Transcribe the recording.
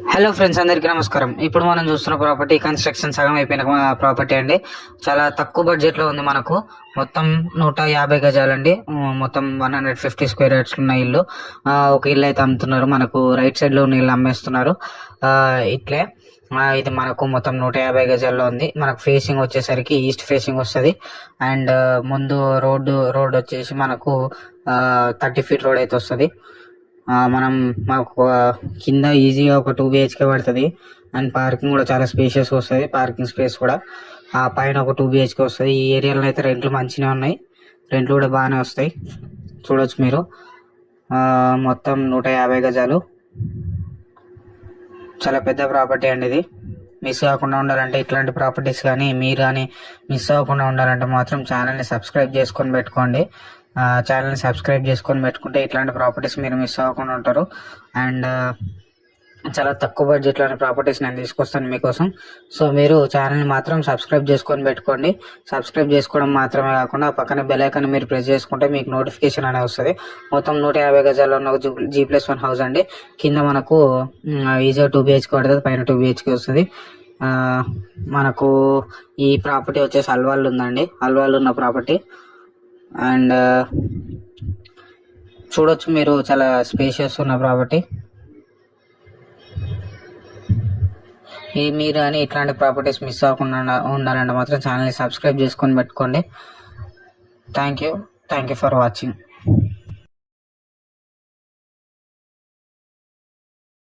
Hello friends, అందరికీ నమస్కారం. ఇప్పుడు మనం చూస్తున్న ప్రాపర్టీ కన్స్ట్రక్షన్ సగం అయిపోయిన ప్రాపర్టీ అండి. చాలా తక్కువ బడ్జెట్లో ఉంది. మనకు మొత్తం 150 గజాలండి. మొత్తం 150 స్క్వేర్ యార్డ్స్ ఉన్న ఇల్లు. ఒక ఇల్లు అయితే అమ్ముతున్నారు. మనకు రైట్ సైడ్లో ఉన్న ఇల్లు అమ్మేస్తున్నారు. ఇట్లే ఇది మనకు మొత్తం 150 గజాల్లో ఉంది. మనకు ఫేసింగ్ వచ్చేసరికి ఈస్ట్ ఫేసింగ్ వస్తుంది. అండ్ ముందు రోడ్ వచ్చేసి మనకు 30 ఫీట్ రోడ్ అయితే వస్తుంది. మనం మాకు కింద ఈజీగా ఒక 2 BHK పడుతుంది. అండ్ పార్కింగ్ కూడా చాలా స్పేషియస్ వస్తుంది. పార్కింగ్ స్పేస్ కూడా పైన ఒక 2 BHK వస్తుంది. ఈ ఏరియాలో అయితే రెంట్లు మంచిగా ఉన్నాయి. రెంట్లు కూడా బాగానే వస్తాయి. చూడొచ్చు మీరు. మొత్తం 150 గజాలు. చాలా పెద్ద ప్రాపర్టీ అండి ఇది. మిస్ అవ్వకుండా ఉండాలంటే, ఇట్లాంటి ప్రాపర్టీస్ కానీ మీరు కానీ మిస్ అవ్వకుండా ఉండాలంటే మాత్రం ఛానల్ని సబ్స్క్రైబ్ చేసుకొని పెట్టుకోండి. ఛానల్ని సబ్స్క్రైబ్ చేసుకొని పెట్టుకుంటే ఇట్లాంటి ప్రాపర్టీస్ మీరు మిస్ అవ్వకుండా ఉంటారు. అండ్ చాలా తక్కువ బడ్జెట్లోని ప్రాపర్టీస్ నేను తీసుకొస్తాను మీకోసం. సో మీరు ఛానల్ని మాత్రం సబ్స్క్రైబ్ చేసుకొని పెట్టుకోండి. సబ్స్క్రైబ్ చేసుకోవడం మాత్రమే కాకుండా పక్కన బెల్ ఐకాన్ మీరు ప్రెస్ చేసుకుంటే మీకు నోటిఫికేషన్ అనేది వస్తుంది. మొత్తం 150 గజాల్లో ఉన్న G+1 హౌస్ అండి. కింద మనకు ఈజీగా 2 BHK పడుతుంది, పైన 2 BHK వస్తుంది. మనకు ఈ ప్రాపర్టీ వచ్చేసి అల్వాల్ ఉందండి. అల్వాల్ ఉన్న ప్రాపర్టీ. అండ్ చూడొచ్చు మీరు, చాలా స్పేషియస్ ఉన్న ప్రాపర్టీ. మీరు కానీ ఇట్లాంటి ప్రాపర్టీస్ మిస్ అవ్వకుండా ఉండాలంటే మాత్రం ఛానల్ని సబ్స్క్రైబ్ చేసుకొని పెట్టుకోండి. Thank you for watching.